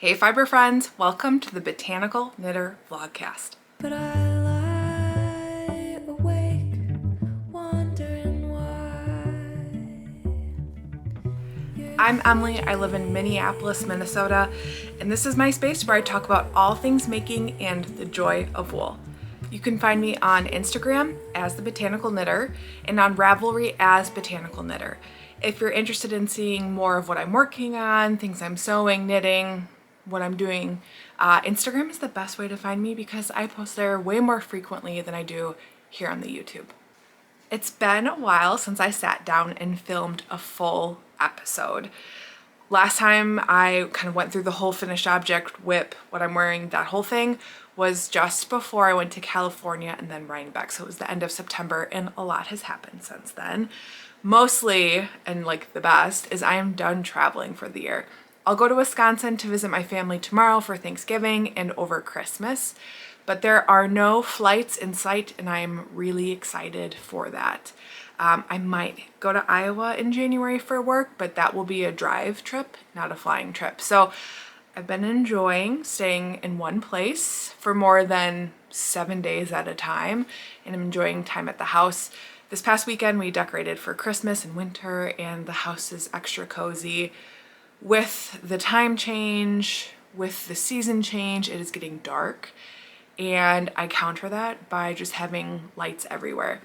Hey fiber friends, welcome to the Botanical Knitter Vlogcast. But I lie awake, wondering why. I'm Emily, I live in Minneapolis, Minnesota, and this is my space where I talk about all things making and the joy of wool. You can find me on Instagram as The Botanical Knitter and on Ravelry as Botanical Knitter. If you're interested in seeing more of what I'm working on, things I'm sewing, knitting, what I'm doing, Instagram is the best way to find me because I post there way more frequently than I do here on the YouTube. It's been a while since I sat down and filmed a full episode. Last time I kind of went through the whole finished object, whip, what I'm wearing, that whole thing was just before I went to California and then Rhinebeck. So it was the end of September and a lot has happened since then. Mostly, and like the best, is I am done traveling for the year. I'll go to Wisconsin to visit my family tomorrow for Thanksgiving and over Christmas, but there are no flights in sight and I'm really excited for that. I might go to Iowa in January for work, but that will be a drive trip, not a flying trip. So I've been enjoying staying in one place for more than 7 days at a time, and I'm enjoying time at the house. This past weekend we decorated for Christmas and winter, and the house is extra cozy. With the time change, with the season change, it is getting dark, and I counter that by just having lights everywhere.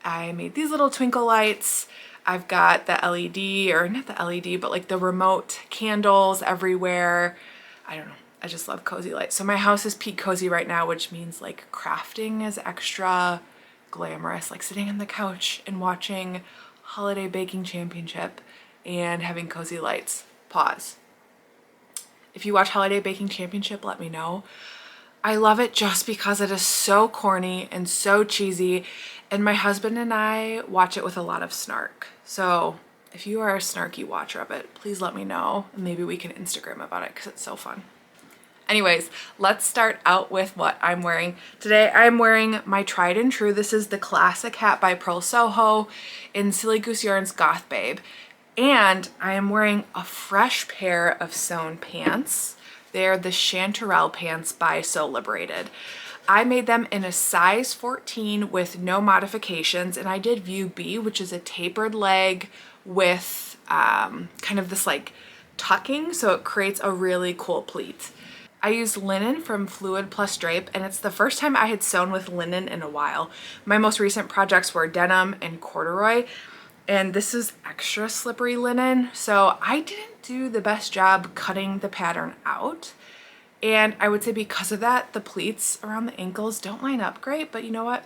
I made these little twinkle lights. I've got the LED, or not the LED, but like the remote candles everywhere. I don't know, I just love cozy lights. So my house is peak cozy right now, which means like crafting is extra glamorous, like sitting on the couch and watching Holiday Baking Championship and having cozy lights. Pause. If you watch Holiday Baking Championship, let me know. I love it just because it is so corny and so cheesy, and my husband and I watch it with a lot of snark. So if you are a snarky watcher of it, please let me know and maybe we can Instagram about it because it's so fun. Anyways, let's start out with what I'm wearing. Today I'm wearing my tried and true. This is the classic hat by Purl Soho in Silly Goose Yarn's Goth Babe. And I am wearing a fresh pair of sewn pants. They're the Chanterelle Pants by Sew Liberated. I made them in a size 14 with no modifications, and I did view B, which is a tapered leg with kind of this like tucking, so it creates a really cool pleat. I used linen from Fluid Drape, and it's the first time I had sewn with linen in a while. My most recent projects were denim and corduroy, and this is extra slippery linen, so I didn't do the best job cutting the pattern out. And I would say because of that, the pleats around the ankles don't line up great, but you know what?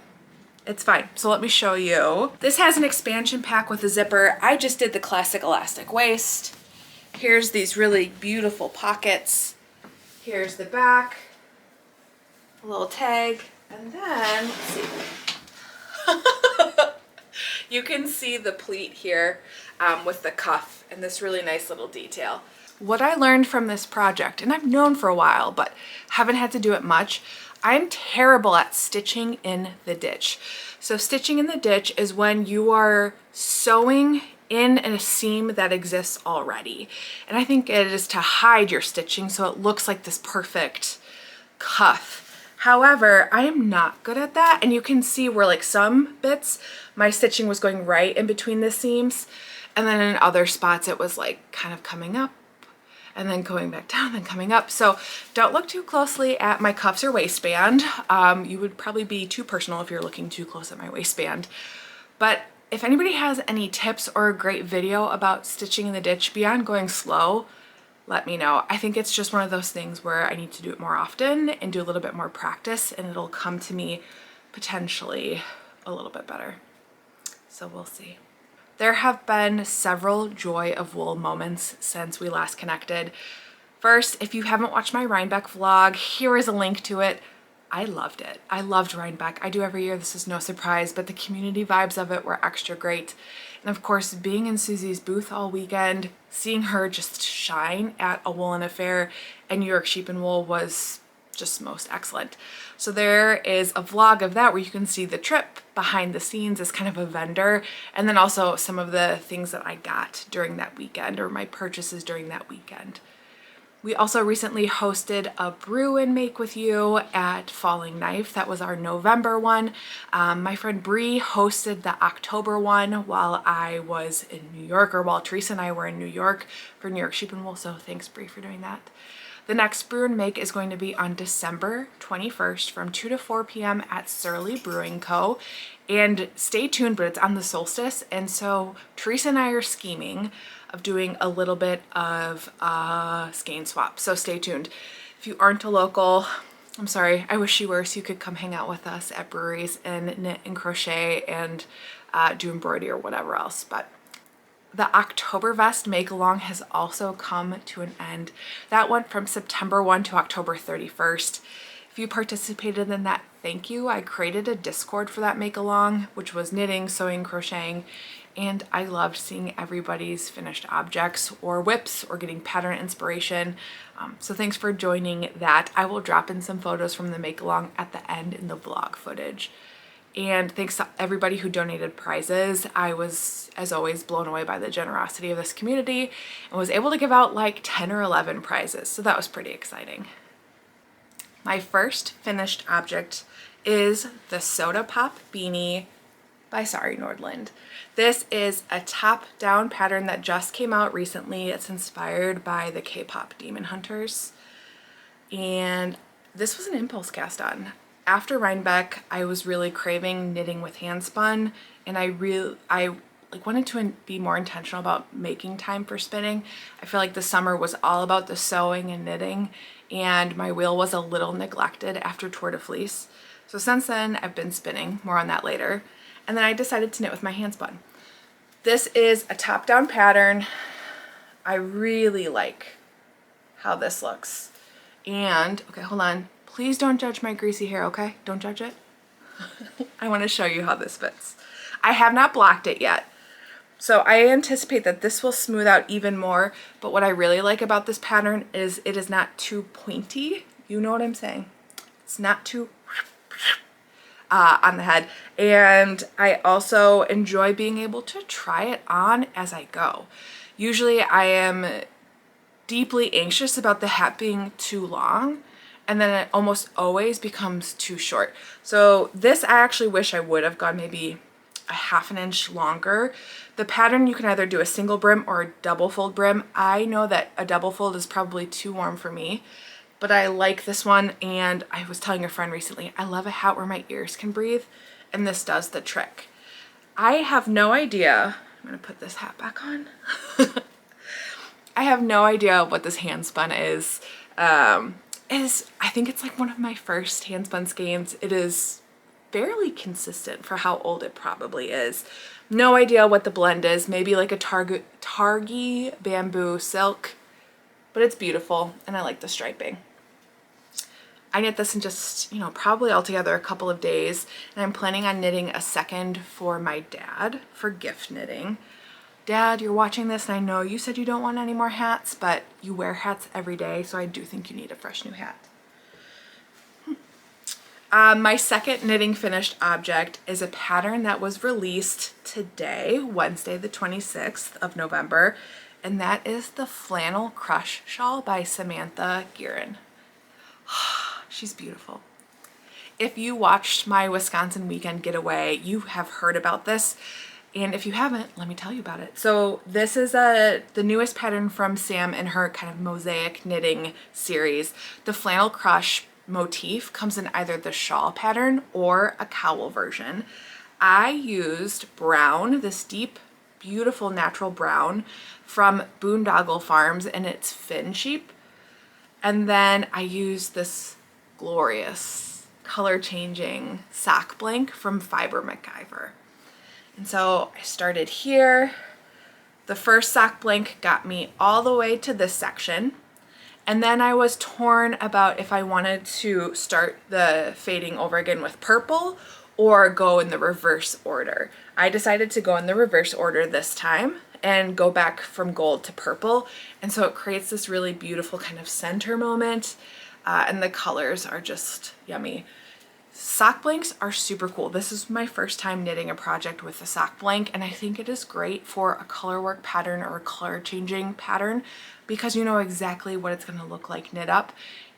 It's fine. So let me show you. This has an expansion pack with a zipper. I just did the classic elastic waist. Here's these really beautiful pockets. Here's the back, a little tag, and then, let's see. You can see the pleat here with the cuff and this really nice little detail. What I learned from this project, and I've known for a while, but haven't had to do it much, I'm terrible at stitching in the ditch. So stitching in the ditch is when you are sewing in a seam that exists already. And I think it is to hide your stitching so it looks like this perfect cuff. However, I am not good at that, and you can see where like some bits my stitching was going right in between the seams, and then in other spots it was like kind of coming up and then going back down, then coming up. So don't look too closely at my cuffs or waistband. You would probably be too personal if you're looking too close at my waistband. But if anybody has any tips or a great video about stitching in the ditch beyond going slow, let me know. I think it's just one of those things where I need to do it more often and do a little bit more practice, and it'll come to me potentially a little bit better. So we'll see. There have been several joy of wool moments since we last connected. First, if you haven't watched my Rhinebeck vlog, here is a link to it. I loved it. I loved Rhinebeck. I do every year, this is no surprise, but the community vibes of it were extra great. And of course, being in Susie's booth all weekend, seeing her just shine at a woolen affair and New York Sheep and Wool was just most excellent. So there is a vlog of that where you can see the trip behind the scenes as kind of a vendor, and then also some of the things that I got during that weekend or my purchases during that weekend. We also recently hosted a brew and make with you at Falling Knife. That was our November one. My friend Bree hosted the October one while I was in New York, or while Teresa and I were in New York for New York Sheep and Wool. So thanks, Bree, for doing that. The next brew and make is going to be on December 21st from 2 to 4 p.m. at Surly Brewing Co. And stay tuned, but it's on the solstice. And so Teresa and I are scheming of doing a little bit of a skein swap. So stay tuned. If you aren't a local, I'm sorry, I wish you were, so you could come hang out with us at breweries and knit and crochet and do embroidery or whatever else. But the Oktovervest Makealong has also come to an end. That went from September 1 to October 31st. If you participated in that, thank you. I created a Discord for that Makealong, which was knitting, sewing, crocheting, and I loved seeing everybody's finished objects or whips or getting pattern inspiration. So thanks for joining that. I will drop in some photos from the Makealong at the end in the vlog footage. And thanks to everybody who donated prizes. I was, as always, blown away by the generosity of this community and was able to give out like 10 or 11 prizes. So that was pretty exciting. My first finished object is the Soda Pop Beanie by Sari Nordund. This is a top-down pattern that just came out recently. It's inspired by the K-pop Demon Hunters. And this was an impulse cast on. After Rhinebeck, I was really craving knitting with Handspun, and I wanted to be more intentional about making time for spinning. I feel like the summer was all about the sewing and knitting, and my wheel was a little neglected after Tour de Fleece. So since then, I've been spinning, more on that later. And then I decided to knit with my Handspun. This is a top-down pattern. I really like how this looks. And, okay, hold on. Please don't judge my greasy hair, okay? Don't judge it. I want to show you how this fits. I have not blocked it yet. So I anticipate that this will smooth out even more. But what I really like about this pattern is it is not too pointy. You know what I'm saying? It's not too on the head. And I also enjoy being able to try it on as I go. Usually I am deeply anxious about the hat being too long, and then it almost always becomes too short. So this, I actually wish I would have gone maybe a ½ inch longer. The pattern, you can either do a single brim or a double fold brim. I know that a double fold is probably too warm for me, but I like this one. And I was telling a friend recently, I love a hat where my ears can breathe, and this does the trick. I have no idea, I'm gonna put this hat back on. I have no idea what this Handspun is. I think it's like one of my first Handspun skeins. It is fairly consistent for how old it probably is. No idea what the blend is. Maybe like a Targi bamboo silk, but it's beautiful and I like the striping. I knit this in just, probably altogether a couple of days, and I'm planning on knitting a second for my dad for gift knitting. Dad, you're watching this, and I know you said you don't want any more hats, but you wear hats every day, so I do think you need a fresh new hat. My second knitting finished object is a pattern that was released today, Wednesday the 26th of November, and that is the Flannel Crush shawl by Samantha Guerin. She's beautiful. If you watched my Wisconsin weekend getaway, you have heard about this. And if you haven't, let me tell you about it. So this is the newest pattern from Sam in her kind of mosaic knitting series. The Flannel Crush motif comes in either the shawl pattern or a cowl version. I used brown, this deep, beautiful natural brown from Boondoggle Farms, and it's fin sheep. And then I used this glorious color changing sock blank from Fiber MacGyver. And so I started here. The first sock blank got me all the way to this section. And then I was torn about if I wanted to start the fading over again with purple or go in the reverse order. I decided to go in the reverse order this time and go back from gold to purple. And so it creates this really beautiful kind of center moment. And the colors are just yummy. Sock blanks are super cool. This is my first time knitting a project with a sock blank, and I think it is great for a color work pattern or a color changing pattern because you know exactly what it's going to look like knit up.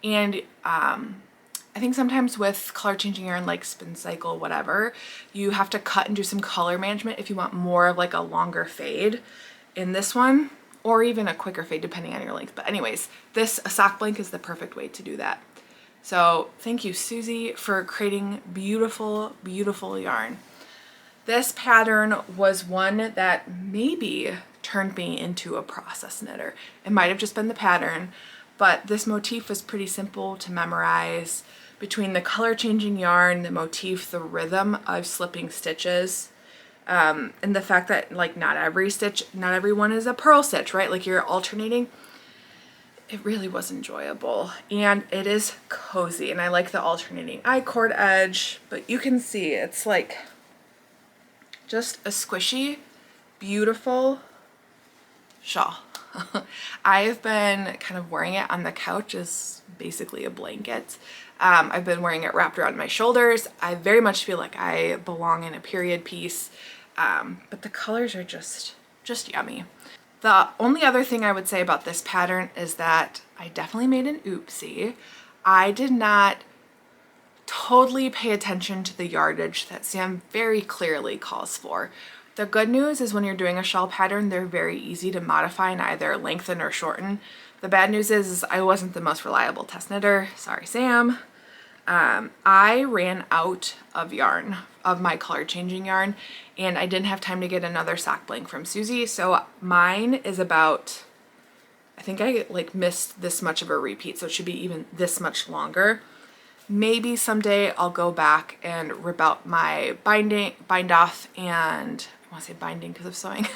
And I think sometimes with color changing yarn like spin cycle, whatever, you have to cut and do some color management if you want more of like a longer fade in this one, or even a quicker fade depending on your length. But anyways, a sock blank is the perfect way to do that. So thank you, Susie, for creating beautiful, beautiful yarn. This pattern was one that maybe turned me into a process knitter. It might have just been the pattern, but this motif was pretty simple to memorize. Between the color changing yarn, the motif, the rhythm of slipping stitches, and the fact that like not every one is a purl stitch, right? Like you're alternating. It really was enjoyable, and it is cozy, and I like the alternating I-cord edge, but you can see it's like just a squishy, beautiful shawl. I've been kind of wearing it on the couch as basically a blanket. I've been wearing it wrapped around my shoulders. I very much feel like I belong in a period piece, but the colors are just yummy. The only other thing I would say about this pattern is that I definitely made an oopsie. I did not totally pay attention to the yardage that Sam very clearly calls for. The good news is when you're doing a shawl pattern, they're very easy to modify and either lengthen or shorten. The bad news is I wasn't the most reliable test knitter. Sorry, Sam. I ran out of yarn, of my color changing yarn, and I didn't have time to get another sock blank from Susie. So mine is about, I think I like missed this much of a repeat, so it should be even this much longer. Maybe someday I'll go back and rip out my bind off, and I want to say binding because of sewing,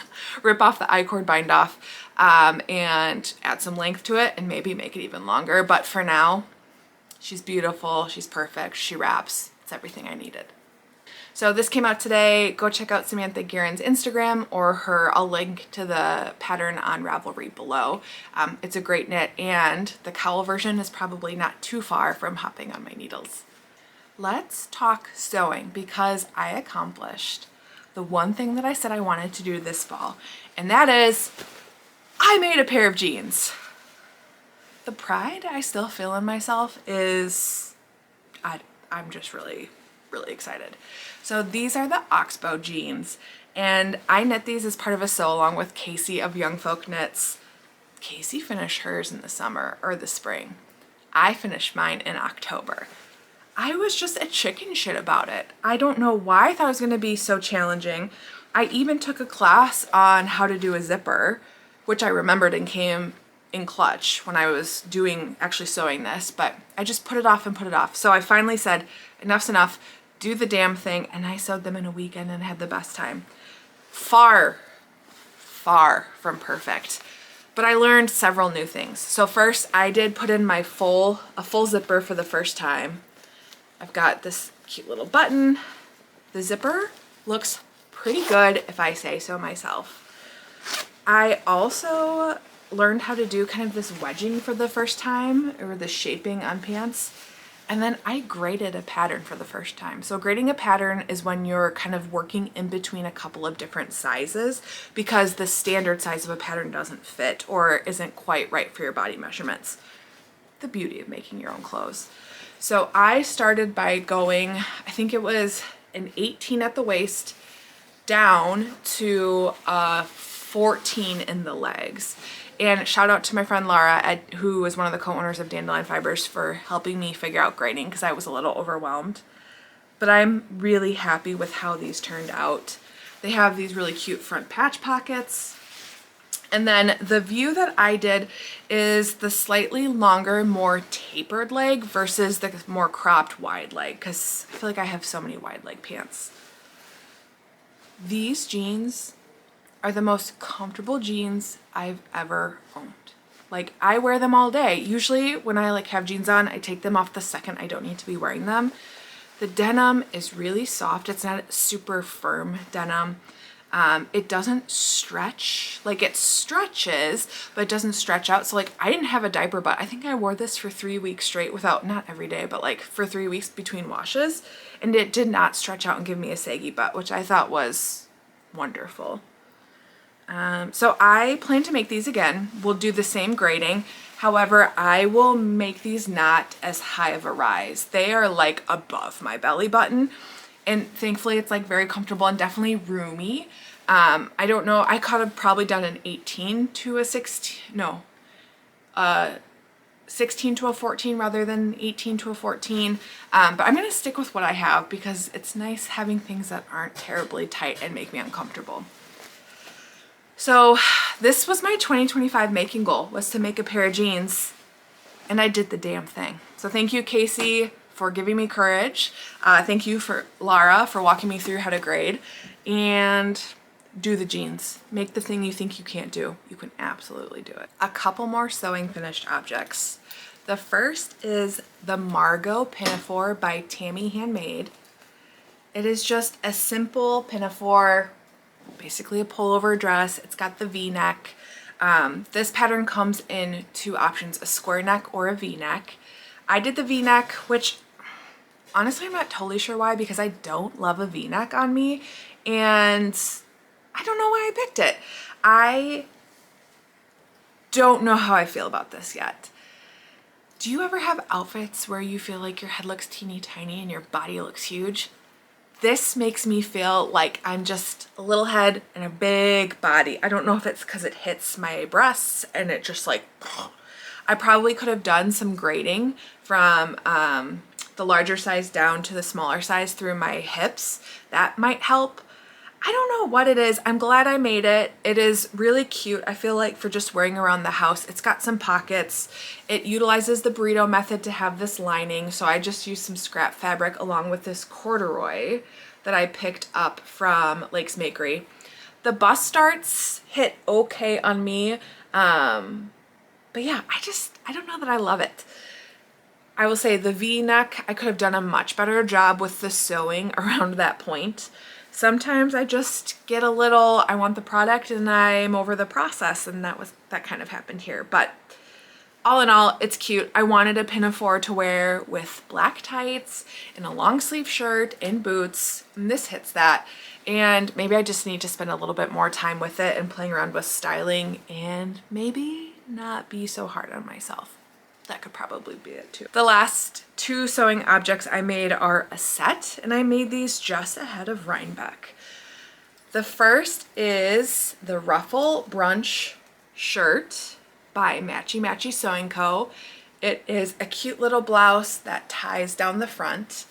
rip off the I-cord bind off, and add some length to it and maybe make it even longer. But for now, she's beautiful, she's perfect, she wraps, it's everything I needed. So this came out today. Go check out Samantha Guerin's Instagram or I'll link to the pattern on Ravelry below. It's a great knit, and the cowl version is probably not too far from hopping on my needles. Let's talk sewing, because I accomplished the one thing that I said I wanted to do this fall, and that is I made a pair of jeans. The pride I still feel in myself is, I'm just really excited. So these are the Oxbow jeans, and I knit these as part of a sew along with Casey of Young Folk Knits. Casey finished hers in the summer or the spring. I finished mine in October. I was just a chicken shit about it. I don't know why I thought it was going to be so challenging. I even took a class on how to do a zipper, which I remembered and came in clutch when I was actually sewing this, but I just put it off and put it off. So I finally said, enough's enough, do the damn thing, and I sewed them in a weekend and had the best time. Far from perfect, but I learned several new things. So first, I did put in a full zipper for the first time. I've got this cute little button. The zipper looks pretty good if I say so myself. I also learned how to do kind of this wedging for the first time, or the shaping on pants. And then I graded a pattern for the first time. So grading a pattern is when you're kind of working in between a couple of different sizes because the standard size of a pattern doesn't fit or isn't quite right for your body measurements. The beauty of making your own clothes. So I started by going, I think it was an 18 at the waist down to 14 in the legs. And shout out to my friend Laura, who is one of the co-owners of Dandelion Fibers, for helping me figure out grading because I was a little overwhelmed. But I'm really happy with how these turned out. They have these really cute front patch pockets. And then the view that I did is the slightly longer, more tapered leg versus the more cropped wide leg, because I feel like I have so many wide leg pants. These jeans are the most comfortable jeans I've ever owned. Like, I wear them all day. Usually when I like have jeans on, I take them off the second I don't need to be wearing them. The denim is really soft. It's not super firm denim. It doesn't stretch, like it stretches, but it doesn't stretch out. So like I didn't have a diaper butt. I think I wore this for 3 weeks straight without, not every day, but like for 3 weeks between washes. And it did not stretch out and give me a saggy butt, which I thought was wonderful. So I plan to make these again. We'll do the same grading. However, I will make these not as high of a rise. They are like above my belly button. And thankfully it's like very comfortable and definitely roomy. I don't know, I could have probably done an 18 to a 16, no, 16 to a 14 rather than 18 to a 14. But I'm gonna stick with what I have because it's nice having things that aren't terribly tight and make me uncomfortable. So this was my 2025 making goal, was to make a pair of jeans, and I did the damn thing. So thank you, Casey, for giving me courage. Thank you for Lara for walking me through how to grade, and do the jeans. Make the thing you think you can't do. You can absolutely do it. A couple more sewing finished objects. The first is the Margo Pinafore by Tammy Handmade. It is just a simple pinafore, basically a pullover dress. It's got the V-neck. This pattern comes in 2 options, a square neck or a V-neck. I did the V-neck, which honestly I'm not totally sure why, because I don't love a V-neck on me, and I don't know why I picked it. I don't know how I feel about this yet. Do you ever have outfits where you feel like your head looks teeny tiny and your body looks huge? This makes me feel like I'm just a little head and a big body. I don't know if it's because it hits my breasts and it just like, I probably could have done some grading from the larger size down to the smaller size through my hips. That might help. I don't know what it is. I'm glad I made it. It is really cute. I feel like for just wearing around the house. It's got some pockets. It utilizes the burrito method to have this lining. So I just used some scrap fabric along with this corduroy that I picked up from Lakes Makerie. The bust starts hit okay on me. But yeah, I don't know that I love it. I will say the V-neck, I could have done a much better job with the sewing around that point. Sometimes I just get a little, I want the product and I'm over the process, and that kind of happened here. But all in all, it's cute. I wanted a pinafore to wear with black tights and a long sleeve shirt and boots, and this hits that. And maybe I just need to spend a little bit more time with it and playing around with styling, and maybe not be so hard on myself. That could probably be it too. The last 2 sewing objects I made are a set, and I made these just ahead of Rhinebeck. The first is the Ruffle Brunch shirt by Matchy Matchy Sewing Co. It is a cute little blouse that ties down the front.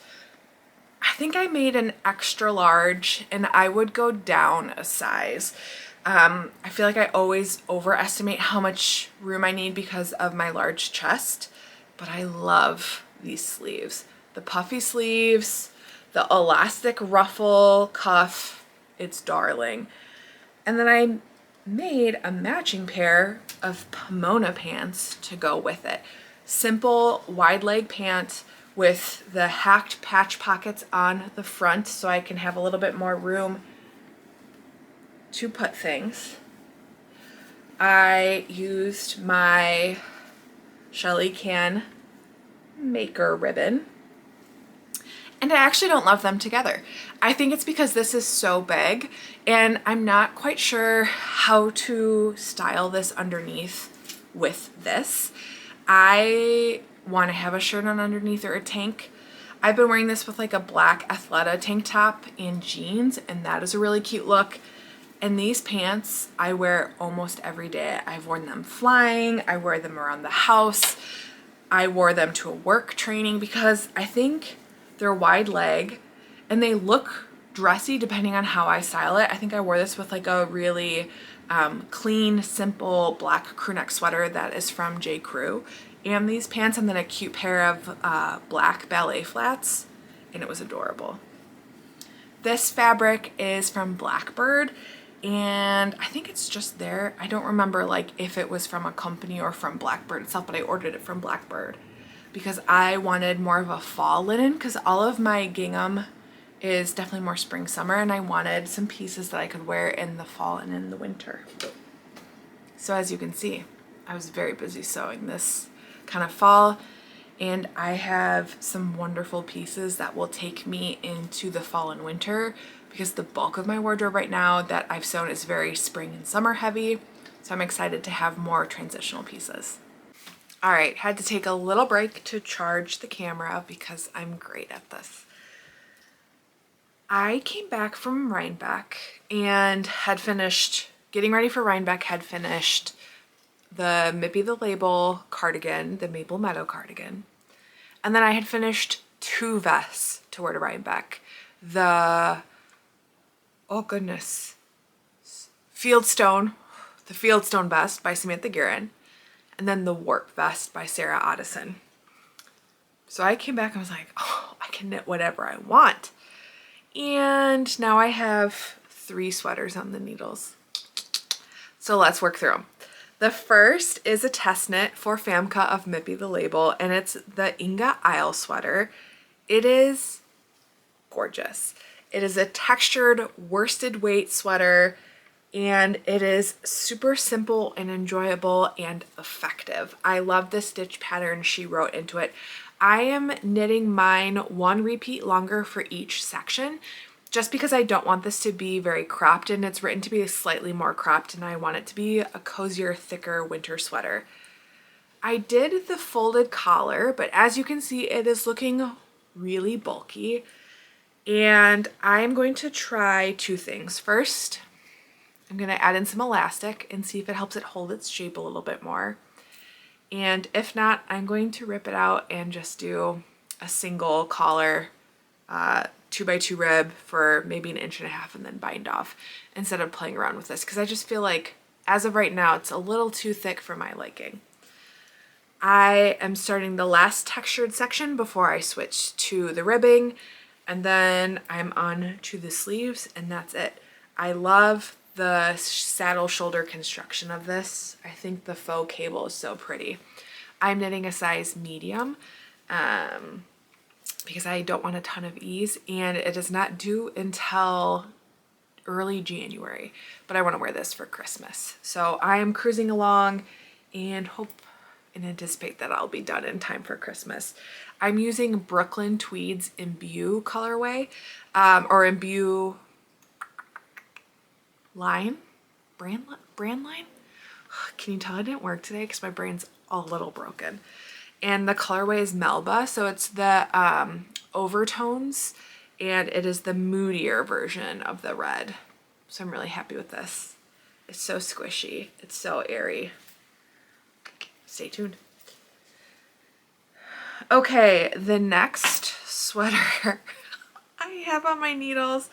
I think I made an extra large, and I would go down a size. I feel like I always overestimate how much room I need because of my large chest, but I love these sleeves. The puffy sleeves, the elastic ruffle cuff, it's darling. And then I made a matching pair of Pomona pants to go with it. Simple wide leg pant with the hacked patch pockets on the front so I can have a little bit more room to put things. I used my Shelly Can Maker ribbon, and I actually don't love them together. I think it's because this is so big and I'm not quite sure how to style this underneath with this. I want to have a shirt on underneath or a tank. I've been wearing this with like a black Athleta tank top and jeans, and that is a really cute look. And these pants I wear almost every day. I've worn them flying, I wear them around the house, I wore them to a work training because I think they're wide leg and they look dressy depending on how I style it. I think I wore this with like a really clean, simple black crew neck sweater that is from J. Crew, and these pants, and then a cute pair of black ballet flats, and it was adorable. This fabric is from Blackbird, and I think it's just there. I don't remember like if it was from a company or from Blackbird itself, but I ordered it from Blackbird because I wanted more of a fall linen, because all of my gingham is definitely more spring summer, and I wanted some pieces that I could wear in the fall and in the winter. So as you can see, I was very busy sewing this kind of fall, and I have some wonderful pieces that will take me into the fall and winter, because the bulk of my wardrobe right now that I've sewn is very spring and summer heavy. So I'm excited to have more transitional pieces. All right, had to take a little break to charge the camera because I'm great at this. I came back from Rhinebeck and had finished getting ready for Rhinebeck, had finished the Mippy the Label cardigan, the Maple Meadow cardigan. And then I had finished 2 vests to wear to Rhinebeck. The, oh goodness, the Fieldstone vest by Samantha Guerin, and then the Warp vest by Sarah Otteson. So I came back and was like, oh, I can knit whatever I want. And now I have 3 sweaters on the needles. So let's work through them. The first is a test knit for Famca of Mippy the Label, and it's the Inga Isle sweater. It is gorgeous. It is a textured worsted weight sweater, and it is super simple and enjoyable and effective. I love the stitch pattern she wrote into it. I am knitting mine 1 repeat longer for each section, just because I don't want this to be very cropped, and it's written to be slightly more cropped, and I want it to be a cozier, thicker winter sweater. I did the folded collar, but as you can see, it is looking really bulky, and I'm going to try 2 things. First, I'm going to add in some elastic and see if it helps it hold its shape a little bit more. And if not, I'm going to rip it out and just do a single collar 2x2 rib for maybe 1.5 inches and then bind off, instead of playing around with this, because I just feel like as of right now it's a little too thick for my liking. I am starting the last textured section before I switch to the ribbing, and then I'm on to the sleeves, and that's it. I love the saddle shoulder construction of this. I think the faux cable is so pretty. I'm knitting a size medium because I don't want a ton of ease, and it is not due until early January, but I want to wear this for Christmas. So I am cruising along and hope and anticipate that I'll be done in time for Christmas. I'm using Brooklyn Tweed's Imbue colorway, or Imbue line, brand line. Can you tell I didn't work today because my brain's a little broken? And the colorway is Melba, so it's the overtones, and it is the moodier version of the red. So I'm really happy with this. It's so squishy, it's so airy. Stay tuned. Okay, the next sweater I have on my needles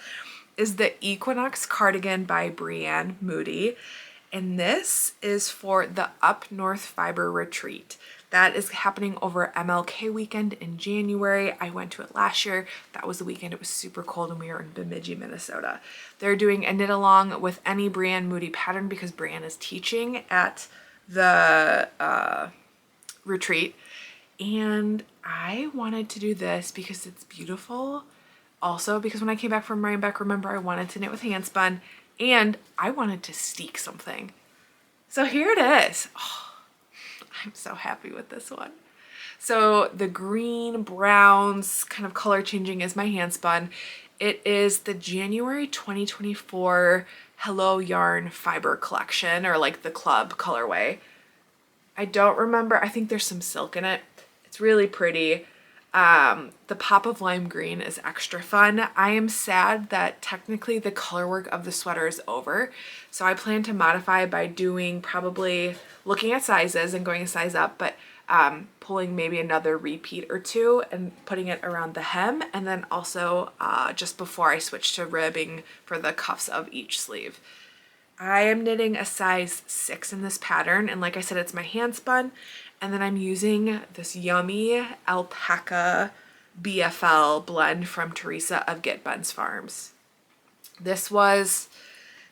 is the Equinox cardigan by Brianne Moody, and this is for the Up North Fiber Retreat. That is happening over MLK weekend in January. I went to it last year. That was the weekend. It was super cold and we were in Bemidji, Minnesota. They're doing a knit along with any Brianne Moody pattern because Brianne is teaching at the retreat. And I wanted to do this because it's beautiful. Also, because when I came back from Rhinebeck, remember, I wanted to knit with Handspun, and I wanted to steek something. So here it is. Oh, I'm so happy with this one. So the green, browns, kind of color changing is my Handspun. It is the January 2024 Hello Yarn Fiber Collection, or like the club colorway. I don't remember. I think there's some silk in it. It's really pretty. The pop of lime green is extra fun. I am sad that technically the color work of the sweater is over. So I plan to modify by doing probably looking at sizes and going a size up, but pulling maybe another repeat or 2 and putting it around the hem, and then also just before I switch to ribbing for the cuffs of each sleeve. I am knitting a size 6 in this pattern, and like I said, it's my Handspun, and then I'm using this yummy alpaca BFL blend from Teresa of Get Bentz Farms. This was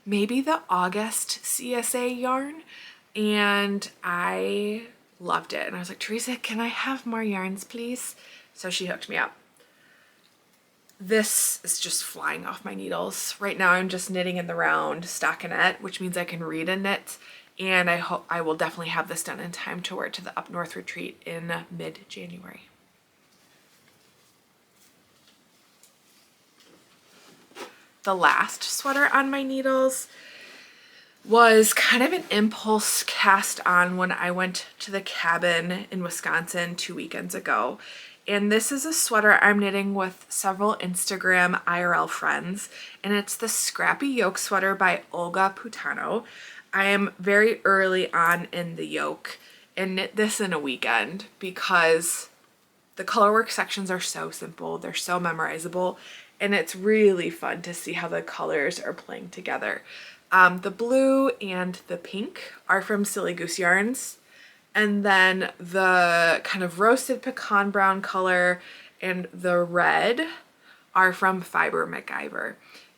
maybe the August CSA yarn, and I loved it. And I was like, Teresa, can I have more yarns, please? So she hooked me up. This is just flying off my needles. Right now I'm just knitting in the round stockinette, which means I can read and knit, and I hope I will definitely have this done in time to wear to the up north retreat in mid-January. The last sweater on my needles was kind of an impulse cast on when I went to the cabin in Wisconsin 2 weekends ago. And this is a sweater I'm knitting with several Instagram IRL friends, and it's the Scrappy Yoke Sweater by Olga Putano. I am very early on in the yoke and knit this in a weekend because the colorwork sections are so simple, they're so memorizable, and it's really fun to see how the colors are playing together. The blue and the pink are from Silly Goose Yarns, and then the kind of roasted pecan brown color and the red are from Fiber MacGyver.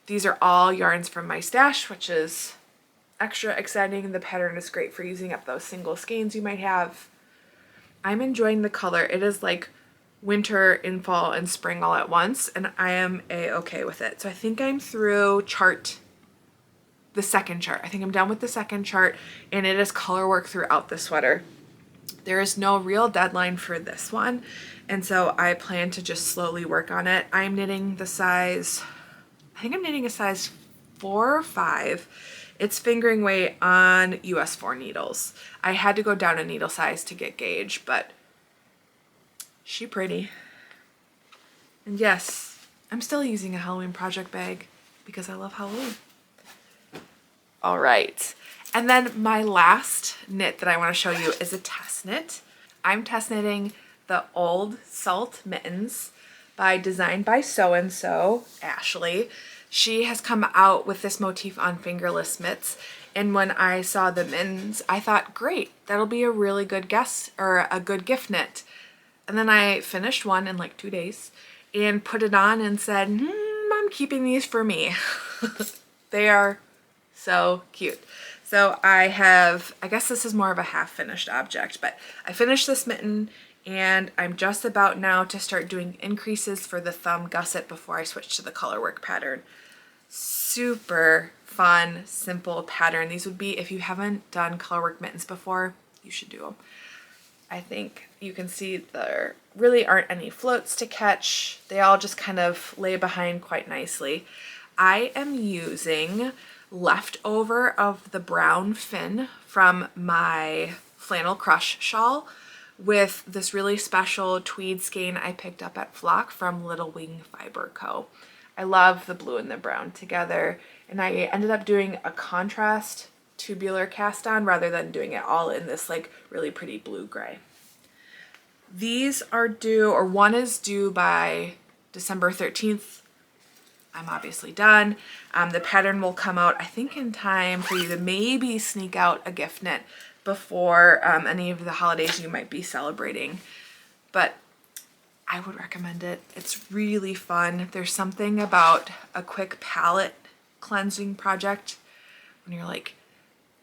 These are all yarns from my stash, which is extra exciting. The pattern is great for using up those single skeins you might have. I'm enjoying the color. It is like winter and fall and spring all at once, and I am okay with it. So I think I'm through the second chart. I think I'm done with the second chart, and it is color work throughout the sweater. There is no real deadline for this one, and so I plan to just slowly work on it. I'm knitting the size, I think I'm knitting a size 4 or 5. It's fingering weight on US 4 needles. I had to go down a needle size to get gauge, but she pretty. And yes, I'm still using a Halloween project bag because I love Halloween. All right, and then my last knit that I want to show you is a test knit. I'm test knitting the Old Salt Mittens by Designed by So and So, Ashley. She has come out with this motif on fingerless mitts, and when I saw the mittens, I thought, great, that'll be a really good guess or a good gift knit. And then I finished one in like 2 days and put it on and said, I'm keeping these for me. They are so cute. So I guess this is more of a half finished object, but I finished this mitten and I'm just about now to start doing increases for the thumb gusset before I switch to the colorwork pattern. Super fun, simple pattern. These would be, if you haven't done colorwork mittens before, you should do them. I think you can see there really aren't any floats to catch. They all just kind of lay behind quite nicely. I am using leftover of the brown fin from my Flannel Crush shawl with this really special tweed skein I picked up at Flock from Little Wing Fiber Co. I love the blue and the brown together, and I ended up doing a contrast tubular cast on rather than doing it all in this like really pretty blue gray. These are due, or one is due by December 13th. I'm obviously done. The pattern will come out, I think, in time for you to maybe sneak out a gift knit before any of the holidays you might be celebrating. But I would recommend it. It's really fun. There's something about a quick palette cleansing project when you're like,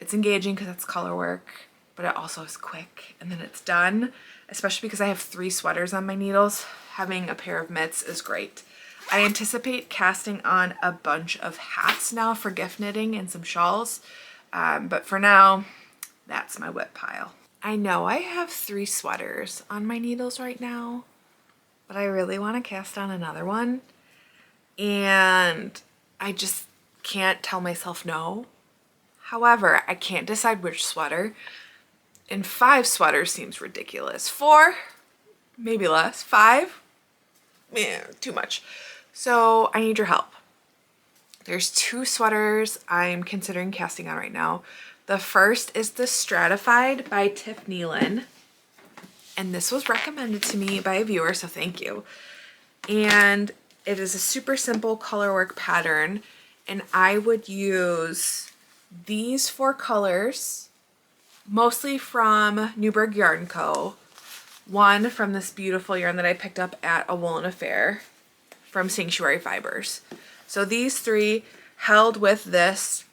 it's engaging because it's color work, but it also is quick and then it's done. Especially because I have 3 sweaters on my needles. Having a pair of mitts is great. I anticipate casting on a bunch of hats now for gift knitting and some shawls, but for now, that's my whip pile. I know I have 3 sweaters on my needles right now, but I really want to cast on another one, and I just can't tell myself no. However, I can't decide which sweater, and 5 sweaters seems ridiculous. 4, maybe less. 5, too much. So I need your help. There's 2 sweaters I'm considering casting on right now. The first is the Stratified by Tiff Nealon, and this was recommended to me by a viewer, so thank you. And it is a super simple colorwork pattern, and I would use these 4 colors, mostly from Newburgh Yarn Co. One from this beautiful yarn that I picked up at a Woolen Affair from Sanctuary Fibers. So these 3 held with this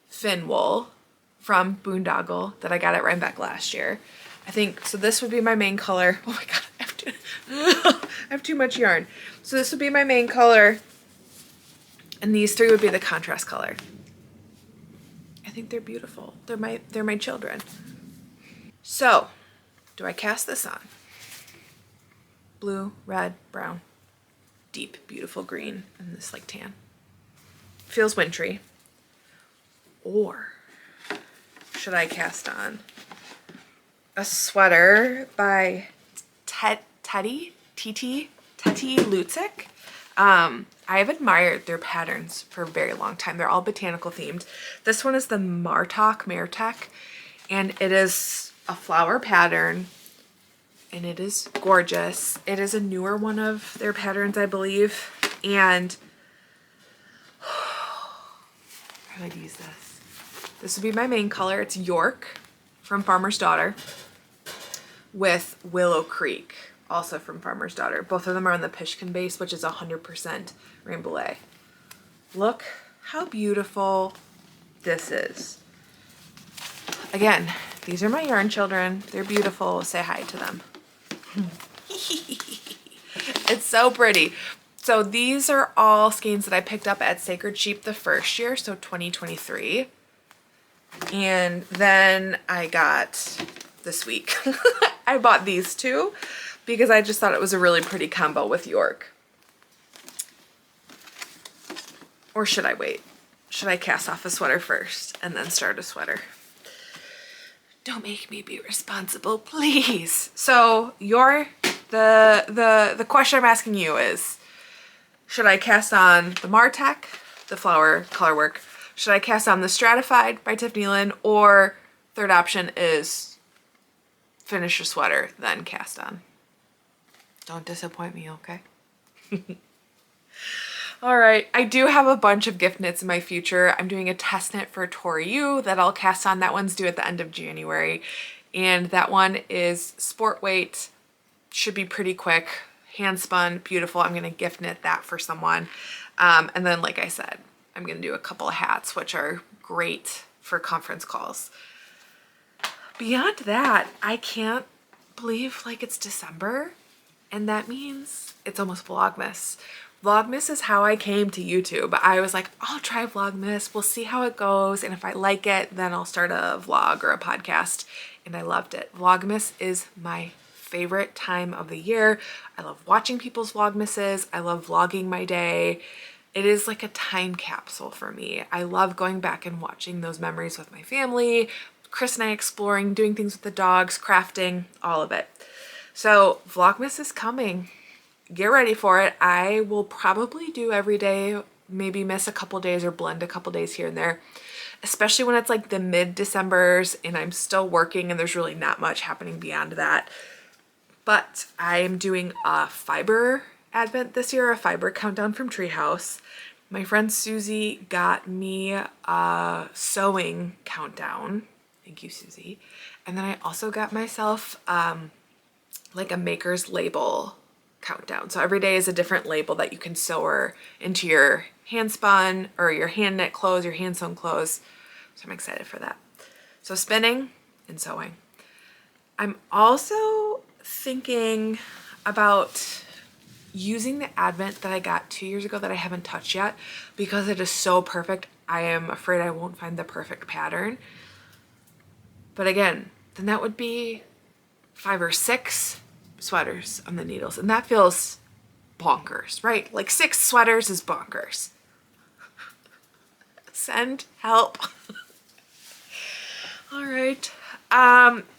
fin wool from Boondoggle that I got at Rhinebeck last year. I think, so this would be my main color. Oh my god, I have 2. I have too much yarn. So this would be my main color, and these three would be the contrast color. I think they're beautiful. They're my children. So, do I cast this on? Blue, red, brown, deep, beautiful green, and this like tan. Feels wintry. Or should I cast on a sweater by Teddy Lutzik? I have admired their patterns for a very long time. They're all botanical themed. This one is the Martech, and it is a flower pattern, and it is gorgeous. It is a newer one of their patterns, I believe, and I would use this. This would be my main color. It's York from Farmer's Daughter with Willow Creek, also from Farmer's Daughter. Both of them are on the Pishkin base, which is 100% Rainbow. Look how beautiful this is. Again, these are my yarn children. They're beautiful. Say hi to them. It's so pretty. So these are all skeins that I picked up at Sacred Sheep the first year, so 2023. And then I got this week. I bought these two because I just thought it was a really pretty combo with York. Or should I wait? Should I cast off a sweater first and then start a sweater? Don't make me be responsible, please. So the question I'm asking you is, should I cast on the Martech, the flower colorwork? Should I cast on the Stratified by Tiffany Lynn? Or third option is finish your sweater, then cast on. Don't disappoint me, okay? All right, I do have a bunch of gift knits in my future. I'm doing a test knit for Tori U that I'll cast on. That one's due at the end of January. And that one is sport weight, should be pretty quick, hand spun, beautiful. I'm gonna gift knit that for someone. And then, like I said, I'm gonna do a couple of hats, which are great for conference calls. Beyond that, I can't believe like it's December, and that means it's almost Vlogmas. Vlogmas is how I came to YouTube. I was like, I'll try Vlogmas, we'll see how it goes, and if I like it, then I'll start a vlog or a podcast, and I loved it. Vlogmas is my favorite time of the year. I love watching people's Vlogmases. I love vlogging my day. It is like a time capsule for me. I love going back and watching those memories with my family, Chris and I exploring, doing things with the dogs, crafting, all of it. So Vlogmas is coming. Get ready for it. I will probably do every day, maybe miss a couple days or blend a couple days here and there, especially when it's like the mid-Decembers and I'm still working and there's really not much happening beyond that. But I am doing a fiber advent this year, a fiber countdown from Treehouse. My friend Susie got me a sewing countdown. Thank you, Susie. And then I also got myself like a maker's label countdown. So every day is a different label that you can sew into your hand spun or your hand knit clothes, your hand sewn clothes. So I'm excited for that. So spinning and sewing. I'm also thinking about using the advent that I got 2 years ago that I haven't touched yet because it is so perfect. I am afraid I won't find the perfect pattern. But again, then that would be 5 or 6 sweaters on the needles, and that feels bonkers, right? Like 6 sweaters is bonkers. Send help. All right.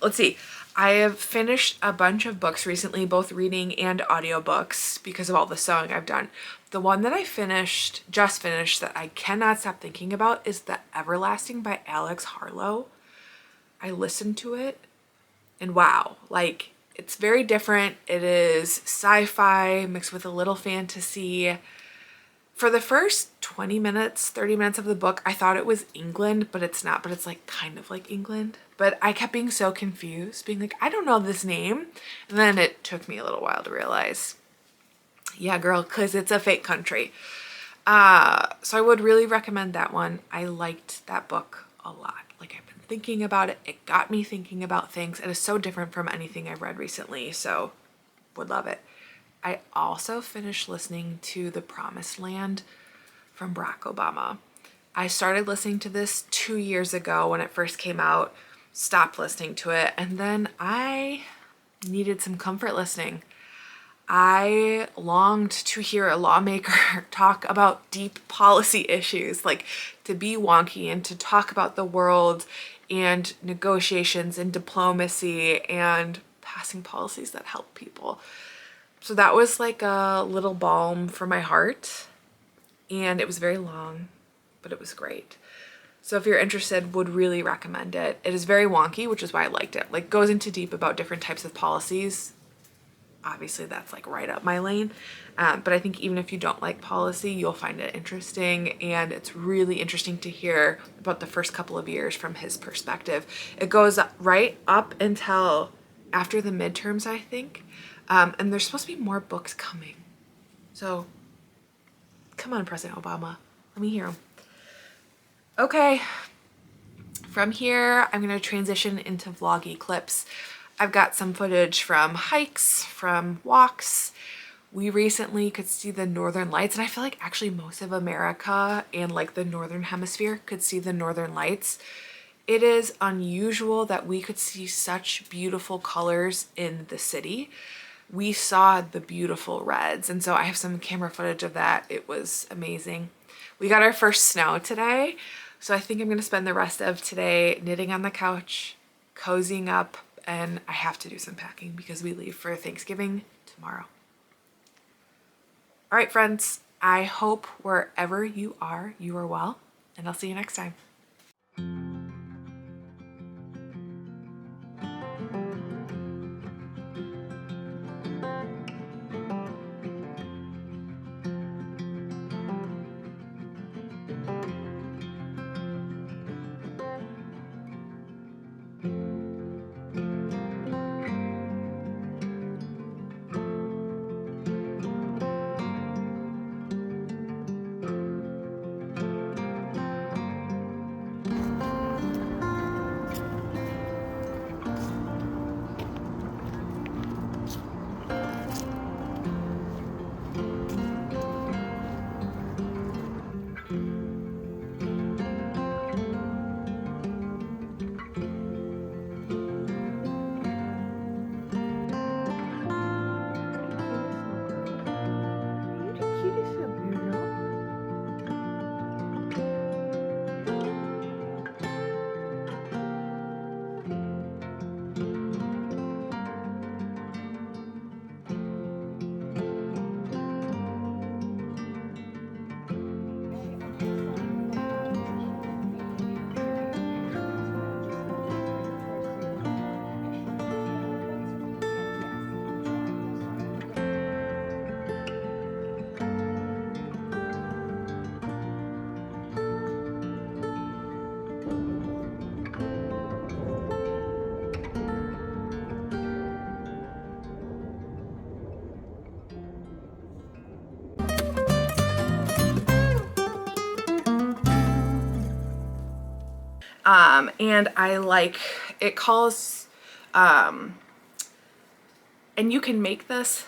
Let's see. I have finished a bunch of books recently, both reading and audiobooks, because of all the sewing I've done. The one that I just finished, that I cannot stop thinking about is The Everlasting by Alex Harlow. I listened to it and wow, like it's very different. It is sci-fi mixed with a little fantasy. For the first 20 minutes, 30 minutes of the book, I thought it was England, but it's not, but it's like kind of like England. But I kept being so confused, being like, I don't know this name. And then it took me a little while to realize, yeah, girl, because it's a fake country. So I would really recommend that one. I liked that book a lot. Like I've been thinking about it. It got me thinking about things. It is so different from anything I've read recently. So would love it. I also finished listening to The Promised Land from Barack Obama. I started listening to this 2 years ago when it first came out, stopped listening to it, and then I needed some comfort listening. I longed to hear a lawmaker talk about deep policy issues, like to be wonky and to talk about the world and negotiations and diplomacy and passing policies that help people. So that was like a little balm for my heart, and it was very long, but it was great. So if you're interested, would really recommend it. It is very wonky, which is why I liked it. Like, goes into deep about different types of policies. Obviously that's like right up my lane, but I think even if you don't like policy, you'll find it interesting, and it's really interesting to hear about the first couple of years from his perspective. It goes right up until after the midterms, I think, and there's supposed to be more books coming. So come on, President Obama, let me hear them. Okay, from here I'm going to transition into vloggy clips. I've got some footage from hikes, from walks. We recently could see the northern lights, and I feel like actually most of America and like the northern hemisphere could see the northern lights. It is unusual that we could see such beautiful colors in the city. We saw the beautiful reds, and so I have some camera footage of that. It was amazing. We got our first snow today, so I think I'm gonna spend the rest of today knitting on the couch, cozying up, and I have to do some packing because we leave for Thanksgiving tomorrow. All right, friends, I hope wherever you are well, and I'll see you next time. And I like, it calls, and you can make this